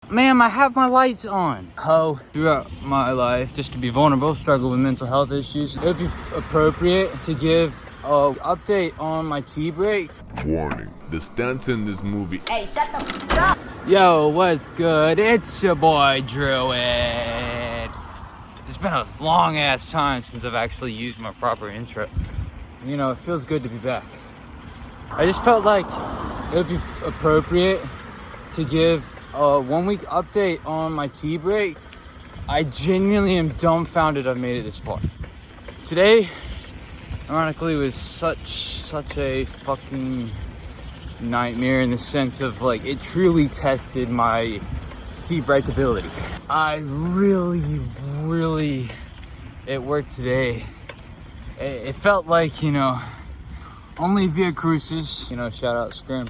Ma'am, I have my lights on. Throughout my life, just to be vulnerable, struggle with mental health issues, it would be appropriate to give an update on my tea break. Warning, the stunts in this movie. Hey, shut the f up! Yo, what's good? It's your boy, Druid. It's been a long ass time since I've actually used my proper intro. You know, it feels good to be back. I just felt like it would be appropriate to give a 1 week update on my tea break. I genuinely am dumbfounded I've made it this far. Today, ironically, was such a fucking nightmare in the sense of like it truly tested my tea break ability. I really it worked today. It felt like, you know, only Via Crucis, you know, shout out Scrim.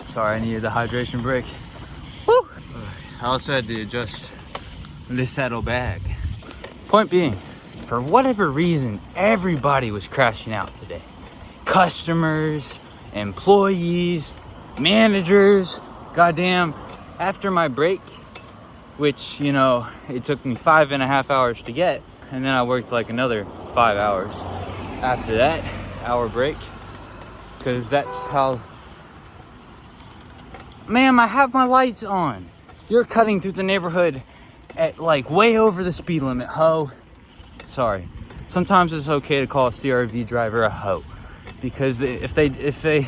Sorry, I needed the hydration break. Woo! I also had to adjust the saddlebag. Point being, for whatever reason, everybody was crashing out today. Customers, employees, managers, goddamn. After my break, which, you know, it took me 5.5 hours to get, and then I worked like another 5 hours after that hour break, because that's how. Ma'am, I have my lights on. You're cutting through the neighborhood at like way over the speed limit, ho. Sorry. Sometimes it's okay to call a CRV driver a ho, because if they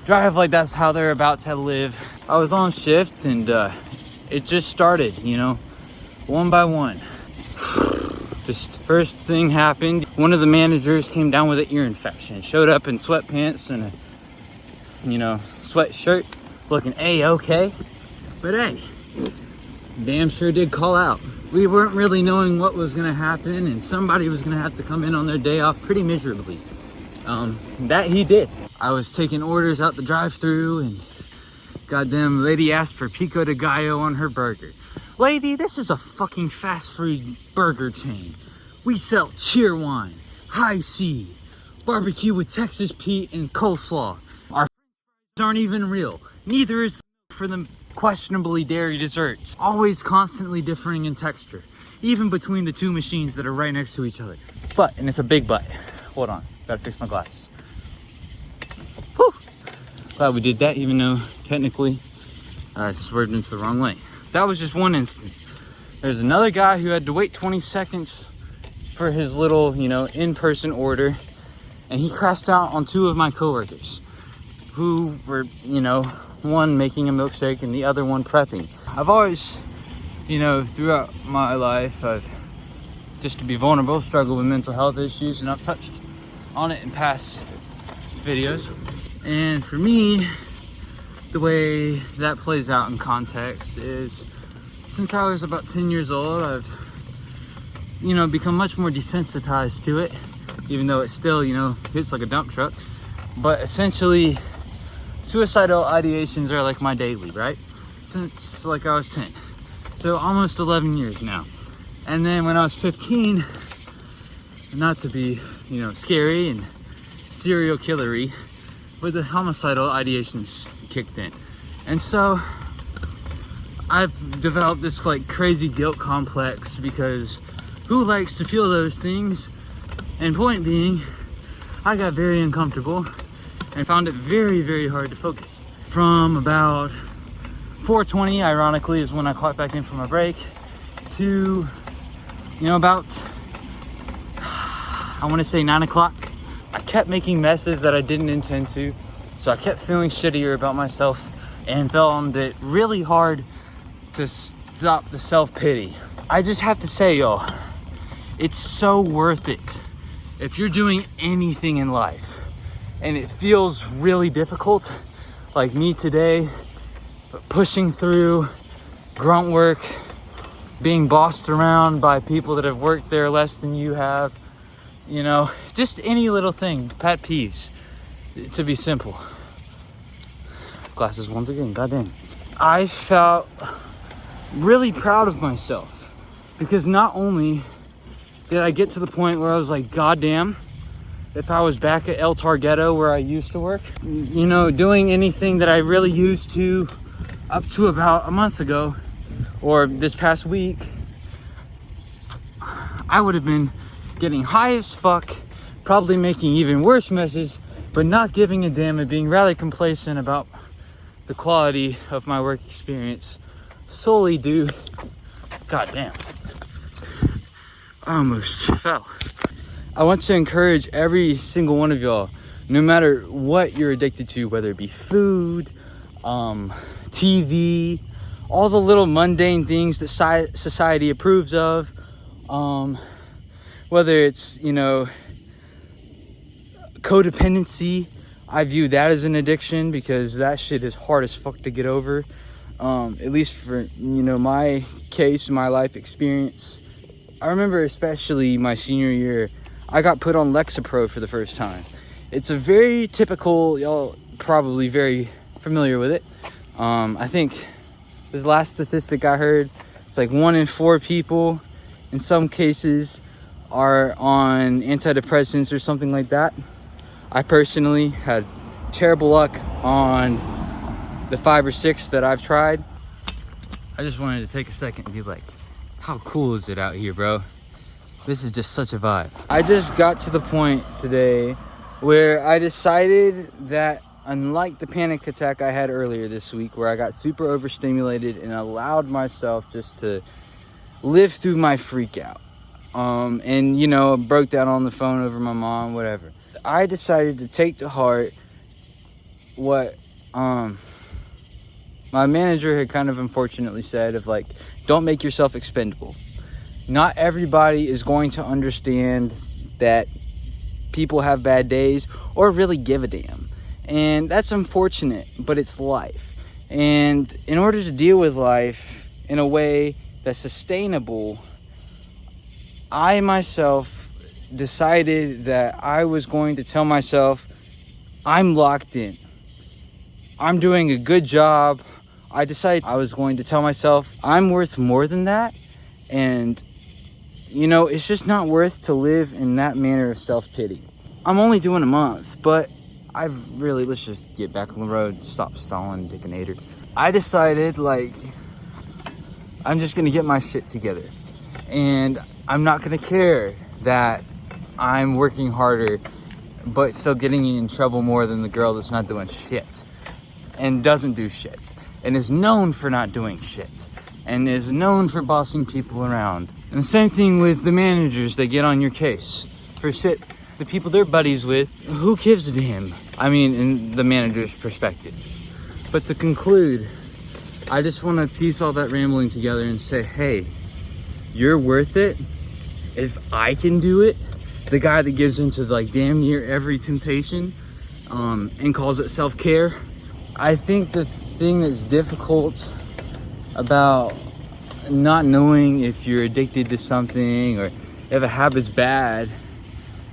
drive like that's how they're about to live. I was on shift and it just started, you know, one by one. Just first thing happened. One of the managers came down with an ear infection. Showed up in sweatpants and a, you know, sweatshirt, looking A-okay. But hey, damn sure did call out. We weren't really knowing what was gonna happen, and somebody was gonna have to come in on their day off pretty miserably. That he did. I was taking orders out the drive-thru, and goddamn lady asked for pico de gallo on her burger. Lady, this is a fucking fast food burger chain. We sell cheer wine, high C, barbecue with Texas Pete, and coleslaw. Our aren't even real. Neither is for the questionably dairy desserts. Always constantly differing in texture, even between the two machines that are right next to each other. But, and it's a big but. Hold on, gotta fix my glasses. Whew. Glad we did that, even though technically I swerved into the wrong lane. That was just one instant. There's another guy who had to wait 20 seconds for his little, you know, in-person order, and he crashed out on two of my coworkers who were, you know, one making a milkshake and the other one prepping. I've always, you know, throughout my life, I've, just to be vulnerable, struggled with mental health issues, and I've touched on it in past videos. And for me, the way that plays out in context is, since I was about 10 years old, I've, you know, become much more desensitized to it, even though it still, you know, hits like a dump truck. But essentially, suicidal ideations are like my daily, right? Since like I was 10. So almost 11 years now. And then when I was 15, not to be, you know, scary and serial killery, but the homicidal ideations kicked in. And so I've developed this like crazy guilt complex, because who likes to feel those things? And point being, I got very uncomfortable and found it very hard to focus. From about 4:20, ironically, is when I clocked back in for my break, to, you know, about, I want to say 9 o'clock. I kept making messes that I didn't intend to, so I kept feeling shittier about myself and found it really hard to stop the self-pity. I just have to say, y'all, it's so worth it if you're doing anything in life and it feels really difficult, like me today, but pushing through grunt work, being bossed around by people that have worked there less than you have, you know, just any little thing, pet peeves, to be simple. Glasses once again, goddamn. I felt really proud of myself, because not only did I get to the point where I was like, goddamn, if I was back at El Targetto where I used to work, you know, doing anything that I really used to up to about a month ago, or this past week, I would have been getting high as fuck, probably making even worse messes, but not giving a damn and being rather complacent about the quality of my work experience, solely due, goddamn, I almost fell. I want to encourage every single one of y'all, no matter what you're addicted to, whether it be food, TV, all the little mundane things that society approves of, whether it's, you know, codependency. I view that as an addiction because that shit is hard as fuck to get over. At least for, you know, my case, my life experience. I remember especially my senior year, I got put on Lexapro for the first time. It's a very typical, y'all probably very familiar with it. I think the last statistic I heard, it's like 1 in 4 people in some cases are on antidepressants or something like that. I personally had terrible luck on the 5 or 6 that I've tried. I just wanted to take a second and be like, how cool is it out here, bro? This is just such a vibe. I just got to the point today where I decided that, unlike the panic attack I had earlier this week where I got super overstimulated and allowed myself just to live through my freak out, and, you know, broke down on the phone over my mom, whatever. I decided to take to heart what my manager had kind of unfortunately said of, like, don't make yourself expendable. Not everybody is going to understand that people have bad days or really give a damn. And that's unfortunate, but it's life. And in order to deal with life in a way that's sustainable, I myself decided that I was going to tell myself, I'm locked in. I'm doing a good job. I decided I was going to tell myself I'm worth more than that. And, you know, it's just not worth to live in that manner of self-pity. I'm only doing a month, but I've really, let's just get back on the road, stop stalling, dickinator. I decided, like, I'm just gonna get my shit together. And I'm not gonna care that I'm working harder, but still getting in trouble more than the girl that's not doing shit. And doesn't do shit. And is known for not doing shit. And is known for bossing people around. And the same thing with the managers that get on your case for shit the people they're buddies with. Who gives a damn? I mean, in the manager's perspective. But to conclude, I just want to piece all that rambling together and say, hey, you're worth it. If I can do it, the guy that gives into, like, damn near every temptation, and calls it self-care. I think the thing that's difficult about not knowing if you're addicted to something or if a habit's bad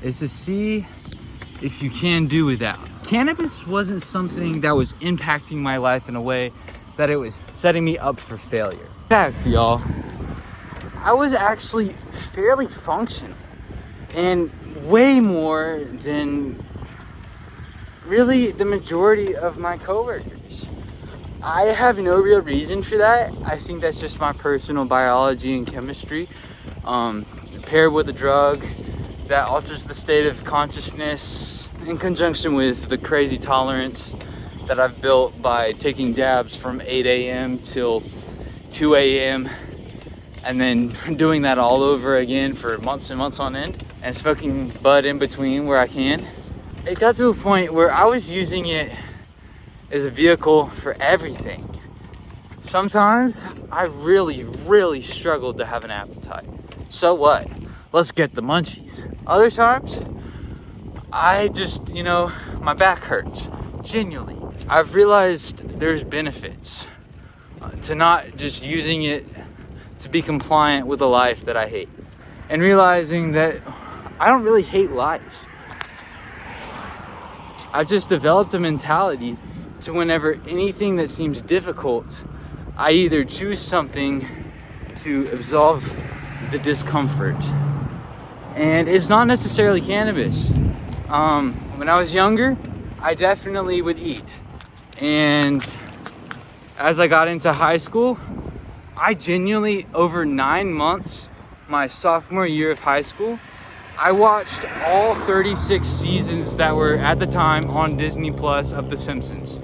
is to see if you can do without. Cannabis wasn't something that was impacting my life in a way that it was setting me up for failure. In fact, y'all, I was actually fairly functional and way more than really the majority of my coworkers. I have no real reason for that. I think that's just my personal biology and chemistry, paired with a drug that alters the state of consciousness in conjunction with the crazy tolerance that I've built by taking dabs from 8 a.m. till 2 a.m. and then doing that all over again for months and months on end, and smoking bud in between where I can. It got to a point where I was using it as a vehicle for everything. Sometimes I really struggled to have an appetite. So what? Let's get the munchies. Other times, I just, you know, my back hurts. Genuinely. I've realized there's benefits to not just using it to be compliant with a life that I hate. And realizing that I don't really hate life. I've just developed a mentality to whenever anything that seems difficult, I either choose something to absolve the discomfort. And it's not necessarily cannabis. When I was younger, I definitely would eat. And as I got into high school, I genuinely, over 9 months, my sophomore year of high school, I watched all 36 seasons that were at the time on Disney Plus of The Simpsons.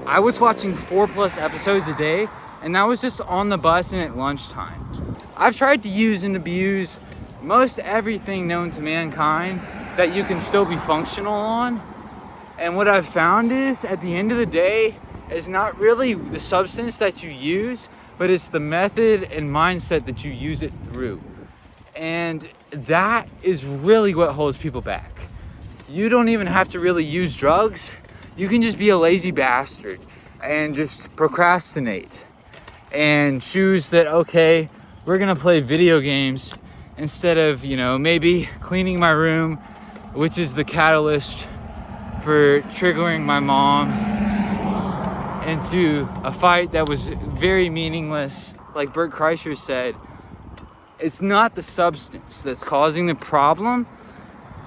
I was watching 4+ episodes a day, and that was just on the bus and at lunchtime. I've tried to use and abuse most everything known to mankind that you can still be functional on. And what I've found is, at the end of the day, it's not really the substance that you use, but it's the method and mindset that you use it through. And that is really what holds people back. You don't even have to really use drugs. You can just be a lazy bastard and just procrastinate and choose that, okay, we're gonna play video games instead of, maybe cleaning my room, which is the catalyst for triggering my mom into a fight that was very meaningless. Like Bert Kreischer said, it's not the substance that's causing the problem.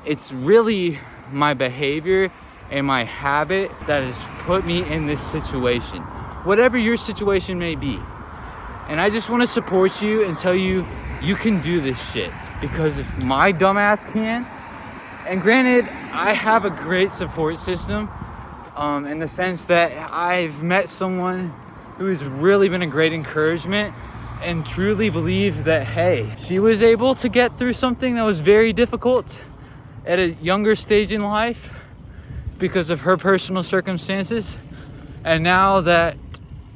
It's really my behavior and my habit that has put me in this situation, whatever your situation may be. And I just want to support you and tell you, you can do this shit, because if my dumbass can, and granted, I have a great support system, in the sense that I've met someone who's really been a great encouragement and truly believe that, hey, she was able to get through something that was very difficult at a younger stage in life because of her personal circumstances. And now that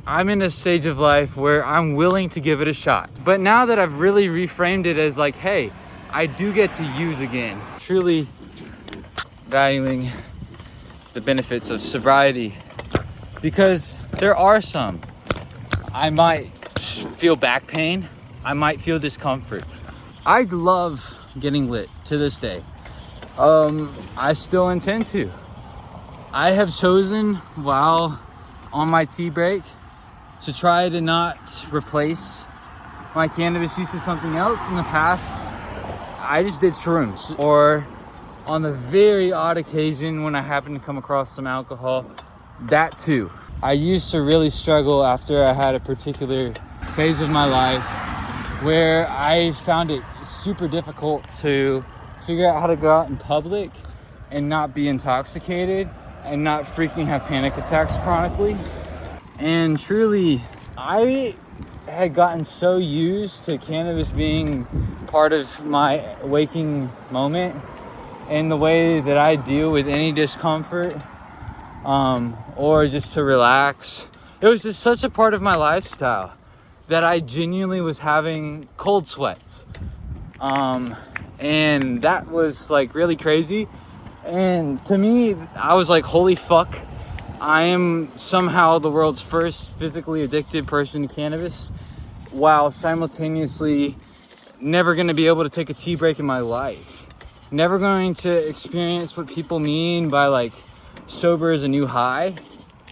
I'm in a stage of life where I'm willing to give it a shot. But now that I've really reframed it as like, hey, I do get to use again, truly valuing the benefits of sobriety, because there are some. I might feel back pain. I might feel discomfort. I love getting lit to this day. I still intend to. I have chosen, while on my tea break, to try to not replace my cannabis use with something else. In the past, I just did shrooms, or on the very odd occasion when I happen to come across some alcohol, that too. I used to really struggle after I had a particular phase of my life where I found it super difficult to figure out how to go out in public and not be intoxicated and not freaking have panic attacks chronically. And truly, I had gotten so used to cannabis being part of my waking moment and the way that I deal with any discomfort, or just to relax. It was just such a part of my lifestyle that I genuinely was having cold sweats. And that was like really crazy. And to me, I was like, holy fuck, I am somehow the world's first physically addicted person to cannabis, while simultaneously never gonna be able to take a tea break in my life. Never going to experience what people mean by like sober is a new high.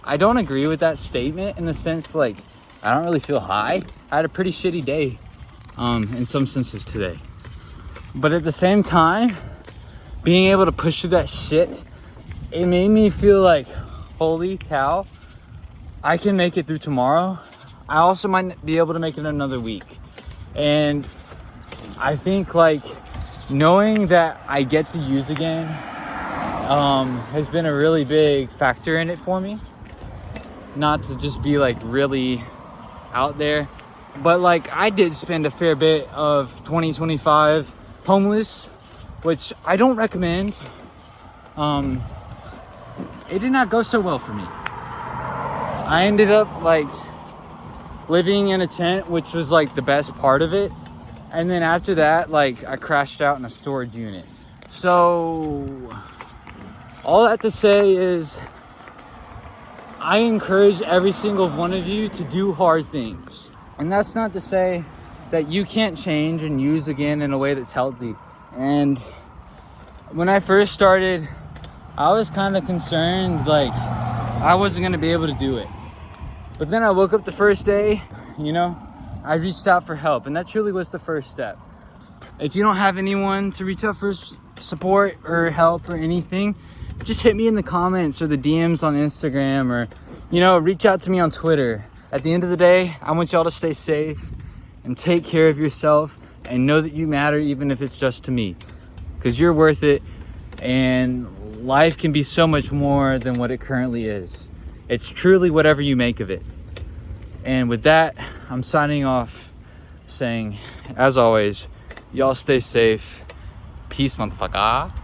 I don't agree with that statement, in the sense like I don't really feel high. I had a pretty shitty day in some senses today. But at the same time, being able to push through that shit, it made me feel like, holy cow, I can make it through tomorrow. I also might be able to make it another week. And I think like knowing that I get to use again has been a really big factor in it for me. Not to just be like really out there, but like I did spend a fair bit of 2025 homeless, which I don't recommend. It did not go so well for me. I ended up like living in a tent, which was like the best part of it. And then after that, like I crashed out in a storage unit. So all that to say is I encourage every single one of you to do hard things. And that's not to say that you can't change and use again in a way that's healthy. And when I first started, I was kind of concerned like I wasn't gonna be able to do it. But then I woke up the first day, I reached out for help, and that truly was the first step. If you don't have anyone to reach out for support or help or anything, just hit me in the comments or the DMs on Instagram, or you know, reach out to me on Twitter. At the end of the day, I want y'all to stay safe and take care of yourself and know that you matter, even if it's just to me, because you're worth it. And life can be so much more than what it currently is. It's truly whatever you make of it. And with that, I'm signing off saying, as always, y'all stay safe. Peace, motherfucker.